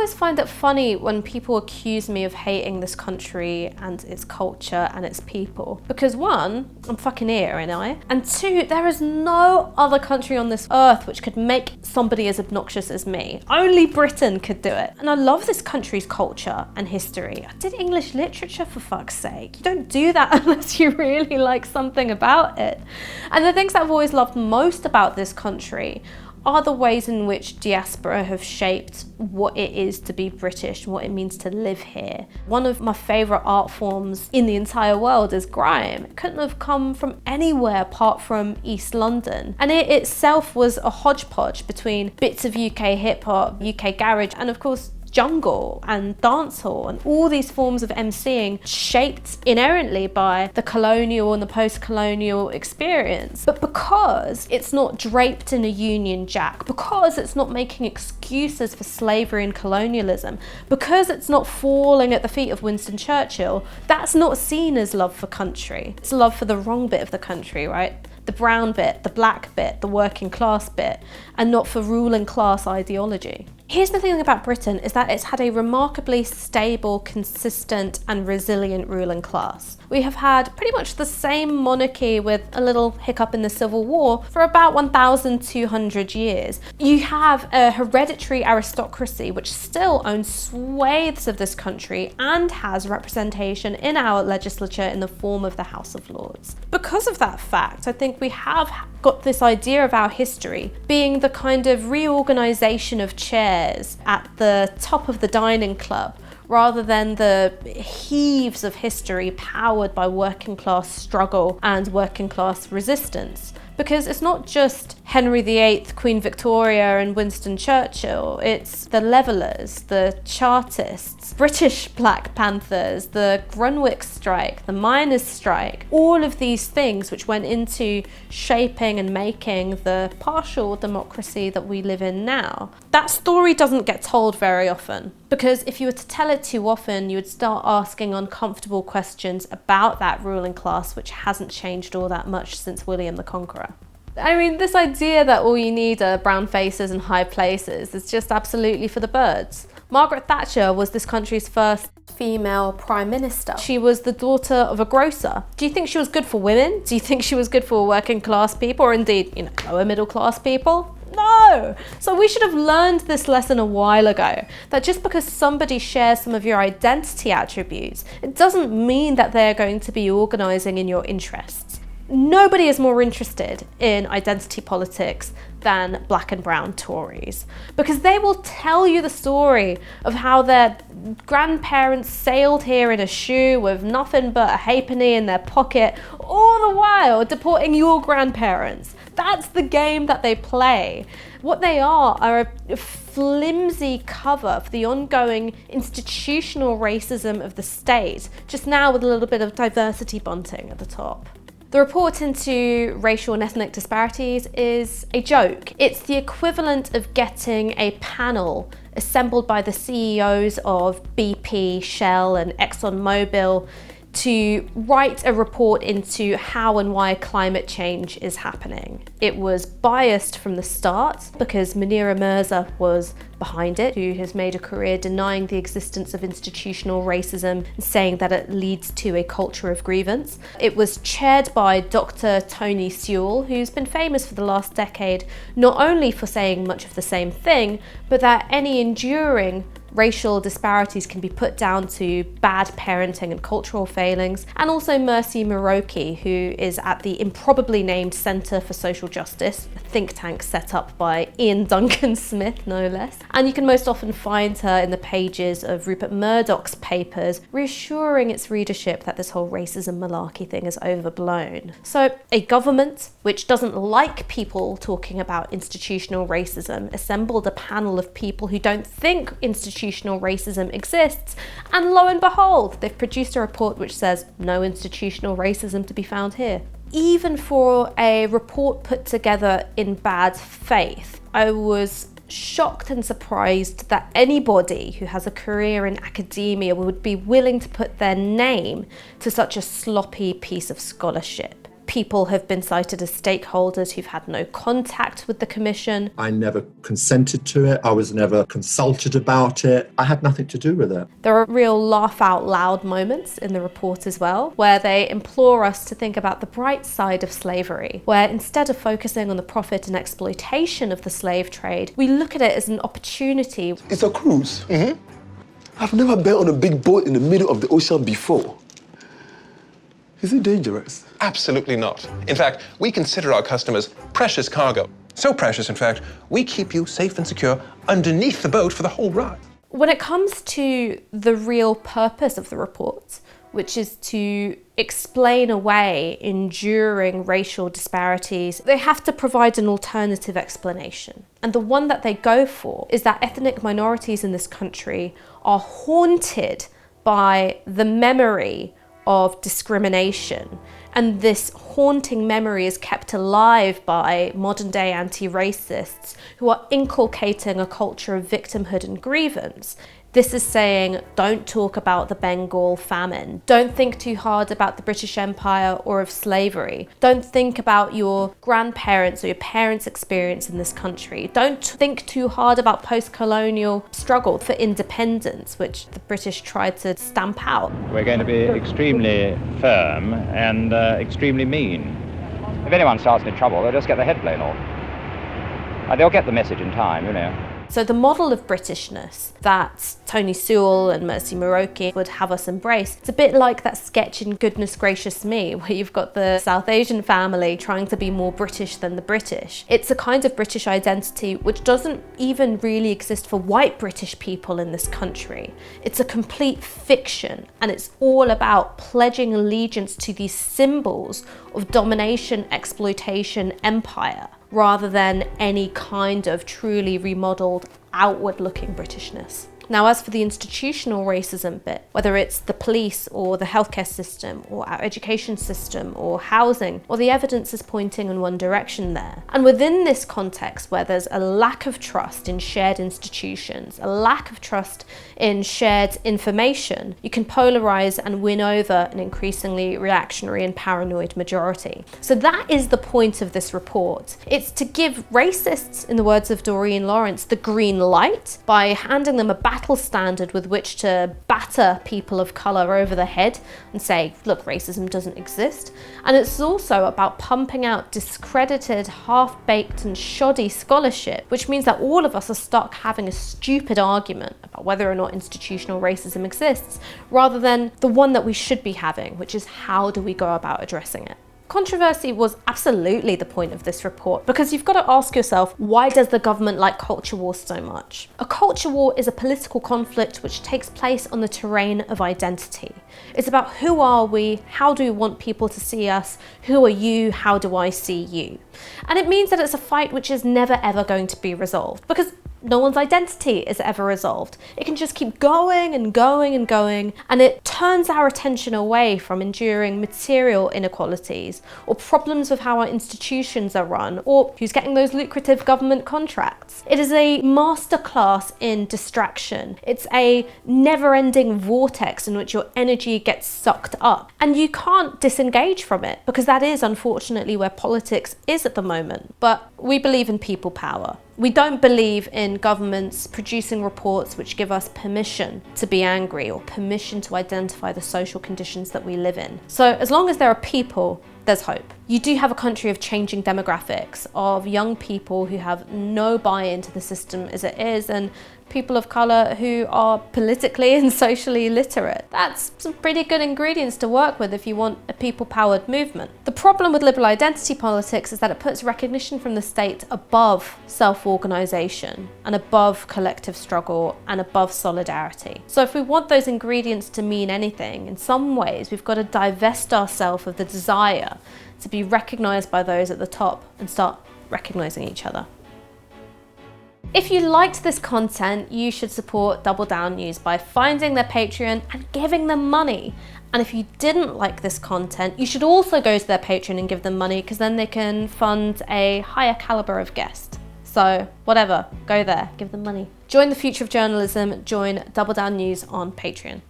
always find it funny when people accuse me of hating this country and its culture and its people. Because one, I'm fucking here, ain't I? And two, there is no other country on this earth which could make somebody as obnoxious as me. Only Britain could do it. And I love this country's culture and history. I did English literature, for fuck's sake. You don't do that unless you really like something about it. And the things that I've always loved most about this country are the ways in which diaspora have shaped what it is to be British, what it means to live here. One of my favourite art forms in the entire world is grime. It couldn't have come from anywhere apart from East London. And it itself was a hodgepodge between bits of UK hip hop, UK garage, and of course jungle and dancehall and all these forms of MCing shaped inherently by the colonial and the post-colonial experience. But because it's not draped in a Union Jack, because it's not making excuses for slavery and colonialism, because it's not falling at the feet of Winston Churchill, that's not seen as love for country. It's love for the wrong bit of the country, right? The brown bit, the black bit, the working class bit, and not for ruling class ideology. Here's the thing about Britain is that it's had a remarkably stable, consistent and resilient ruling class. We have had pretty much the same monarchy with a little hiccup in the Civil War for about 1,200 years. You have a hereditary aristocracy which still owns swathes of this country and has representation in our legislature in the form of the House of Lords. Because of that fact, I think we have got this idea of our history being the kind of reorganisation of chairs at the top of the dining club, rather than the heaves of history powered by working class struggle and working class resistance. Because it's not just Henry VIII, Queen Victoria and Winston Churchill, it's the Levellers, the Chartists, British Black Panthers, the Grunwick strike, the miners' strike, all of these things which went into shaping and making the partial democracy that we live in now. That story doesn't get told very often, because if you were to tell it too often, you would start asking uncomfortable questions about that ruling class, which hasn't changed all that much since William the Conqueror. I mean, this idea that all you need are brown faces and high places is just absolutely for the birds. Margaret Thatcher was this country's first female prime minister. She was the daughter of a grocer. Do you think she was good for women? Do you think she was good for working class people, or indeed, lower middle class people? No! So we should have learned this lesson a while ago, that just because somebody shares some of your identity attributes, it doesn't mean that they're going to be organising in your interests. Nobody is more interested in identity politics than black and brown Tories, because they will tell you the story of how their grandparents sailed here in a shoe with nothing but a halfpenny in their pocket, all the while deporting your grandparents. That's the game that they play. What they are a flimsy cover for the ongoing institutional racism of the state, just now with a little bit of diversity bunting at the top. The report into racial and ethnic disparities is a joke. It's the equivalent of getting a panel assembled by the CEOs of BP, Shell and ExxonMobil to write a report into how and why climate change is happening. It was biased from the start because Munira Mirza was behind it, who has made a career denying the existence of institutional racism and saying that it leads to a culture of grievance. It was chaired by Dr. Tony Sewell, who's been famous for the last decade, not only for saying much of the same thing, but that any enduring racial disparities can be put down to bad parenting and cultural failings, and also Mercy Muroki, who is at the improbably named Centre for Social Justice, a think tank set up by Ian Duncan Smith, no less. And you can most often find her in the pages of Rupert Murdoch's papers, reassuring its readership that this whole racism malarkey thing is overblown. So a government which doesn't like people talking about institutional racism assembled a panel of people who don't think institutional racism exists, and lo and behold, they've produced a report which says no institutional racism to be found here. Even for a report put together in bad faith, I was shocked and surprised that anybody who has a career in academia would be willing to put their name to such a sloppy piece of scholarship. People have been cited as stakeholders who've had no contact with the commission. I never consented to it. I was never consulted about it. I had nothing to do with it. There are real laugh out loud moments in the report as well, where they implore us to think about the bright side of slavery, where instead of focusing on the profit and exploitation of the slave trade, we look at it as an opportunity. It's a cruise. I've never been on a big boat in the middle of the ocean before. Is it dangerous? Absolutely not. In fact, we consider our customers precious cargo. So precious, in fact, we keep you safe and secure underneath the boat for the whole ride. When it comes to the real purpose of the report, which is to explain away enduring racial disparities, they have to provide an alternative explanation. And the one that they go for is that ethnic minorities in this country are haunted by the memory of discrimination. And this haunting memory is kept alive by modern day anti-racists who are inculcating a culture of victimhood and grievance. This is saying, don't talk about the Bengal famine. Don't think too hard about the British Empire or of slavery. Don't think about your grandparents or your parents' experience in this country. Don't think too hard about post-colonial struggle for independence, which the British tried to stamp out. We're going to be extremely firm and extremely mean. If anyone starts any trouble, they'll just get their head blown off. And they'll get the message in time, you know. So the model of Britishness that Tony Sewell and Mercy Muroki would have us embrace, it's a bit like that sketch in Goodness Gracious Me, where you've got the South Asian family trying to be more British than the British. It's a kind of British identity which doesn't even really exist for white British people in this country. It's a complete fiction, and it's all about pledging allegiance to these symbols of domination, exploitation, empire, rather than any kind of truly remodeled, outward-looking Britishness. Now, as for the institutional racism bit, whether it's the police or the healthcare system or our education system or housing, well, the evidence is pointing in one direction there. And within this context, where there's a lack of trust in shared institutions, a lack of trust in shared information, you can polarize and win over an increasingly reactionary and paranoid majority. So that is the point of this report. It's to give racists, in the words of Doreen Lawrence, the green light by handing them a battle standard with which to batter people of colour over the head and say, look, racism doesn't exist. And it's also about pumping out discredited, half-baked and shoddy scholarship, which means that all of us are stuck having a stupid argument about whether or not institutional racism exists, rather than the one that we should be having, which is how do we go about addressing it. Controversy was absolutely the point of this report, because you've got to ask yourself, why does the government like culture wars so much? A culture war is a political conflict which takes place on the terrain of identity. It's about who are we, how do we want people to see us, who are you, how do I see you? And it means that it's a fight which is never ever going to be resolved, because no one's identity is ever resolved. It can just keep going and going and going, and it turns our attention away from enduring material inequalities or problems with how our institutions are run or who's getting those lucrative government contracts. It is a masterclass in distraction. It's a never-ending vortex in which your energy gets sucked up, and you can't disengage from it, because that is unfortunately where politics is at the moment. But we believe in people power. We don't believe in governments producing reports which give us permission to be angry or permission to identify the social conditions that we live in. So as long as there are people, there's hope. You do have a country of changing demographics, of young people who have no buy-in to the system as it is, and people of colour who are politically and socially literate. That's some pretty good ingredients to work with if you want a people-powered movement. The problem with liberal identity politics is that it puts recognition from the state above self-organisation and above collective struggle and above solidarity. So if we want those ingredients to mean anything, in some ways we've got to divest ourselves of the desire to be recognised by those at the top and start recognising each other. If you liked this content, you should support Double Down News by finding their Patreon and giving them money. And if you didn't like this content, you should also go to their Patreon and give them money, because then they can fund a higher calibre of guest. So whatever, go there, give them money. Join the future of journalism, join Double Down News on Patreon.